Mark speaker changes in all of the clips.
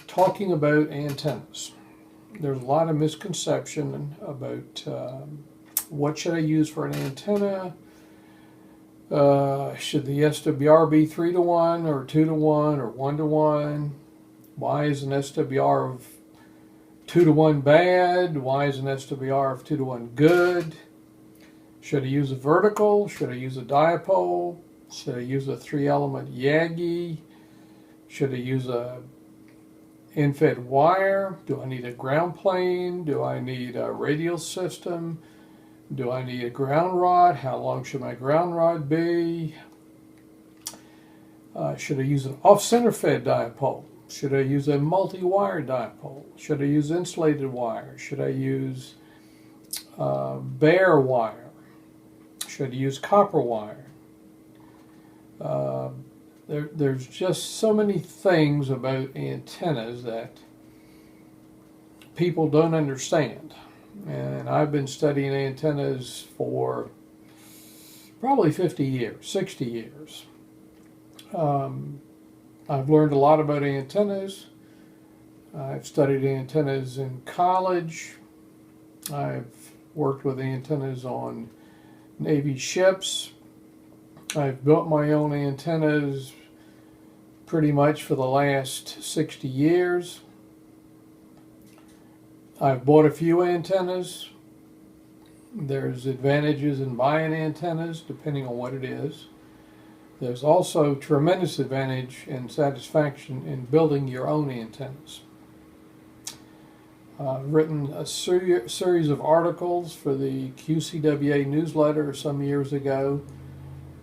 Speaker 1: talking about antennas. There's a lot of misconception about what should I use for an antenna. Should the SWR be 3-to-1 or 2-to-1 or 1-to-1? Why is an SWR of 2-to-1 bad? Why is an SWR of 2-to-1 good? Should I use a vertical? Should I use a dipole? Should I use a 3-element Yagi? Should I use a in-fed wire? Do I need a ground plane? Do I need a radial system? Do I need a ground rod? How long should my ground rod be? Should I use an off-center fed dipole? Should I use a multi-wire dipole? Should I use insulated wire? Should I use bare wire? Should I use copper wire? There's just so many things about antennas that people don't understand. And I've been studying antennas for probably 50 years, 60 years. I've learned a lot about antennas. I've studied antennas in college. I've worked with antennas on Navy ships. I've built my own antennas pretty much for the last 60 years. I've bought a few antennas. There's advantages in buying antennas depending on what it is. There's also tremendous advantage and satisfaction in building your own antennas. I've written a series of articles for the QCWA newsletter some years ago.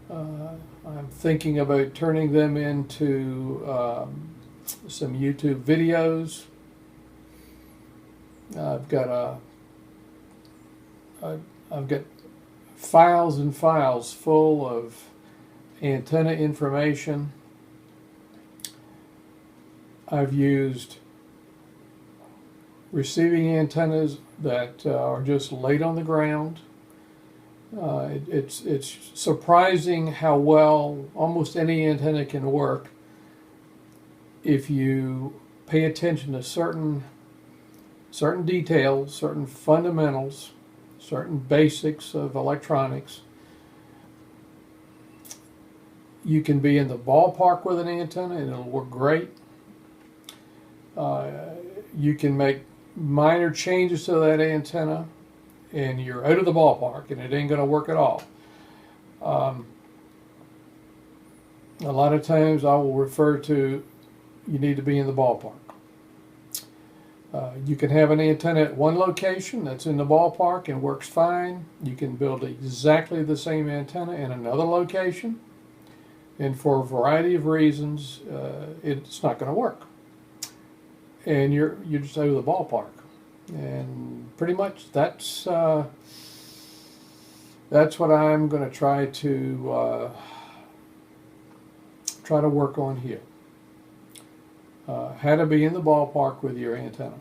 Speaker 1: I'm thinking about turning them into some YouTube videos. I've got files and files full of antenna information. I've used receiving antennas that are just laid on the ground. It's surprising how well almost any antenna can work if you pay attention to certain details, certain fundamentals, certain basics of electronics. You can be in the ballpark with an antenna and it'll work great. You can make minor changes to that antenna and you're out of the ballpark and it ain't going to work at all. A lot of times I will refer to you need to be in the ballpark. You can have an antenna at one location that's in the ballpark and works fine. You can build exactly the same antenna in another location, and for a variety of reasons, it's not going to work. And you're just out of the ballpark. And pretty much that's what I'm going to try to work on here. How to be in the ballpark with your antenna.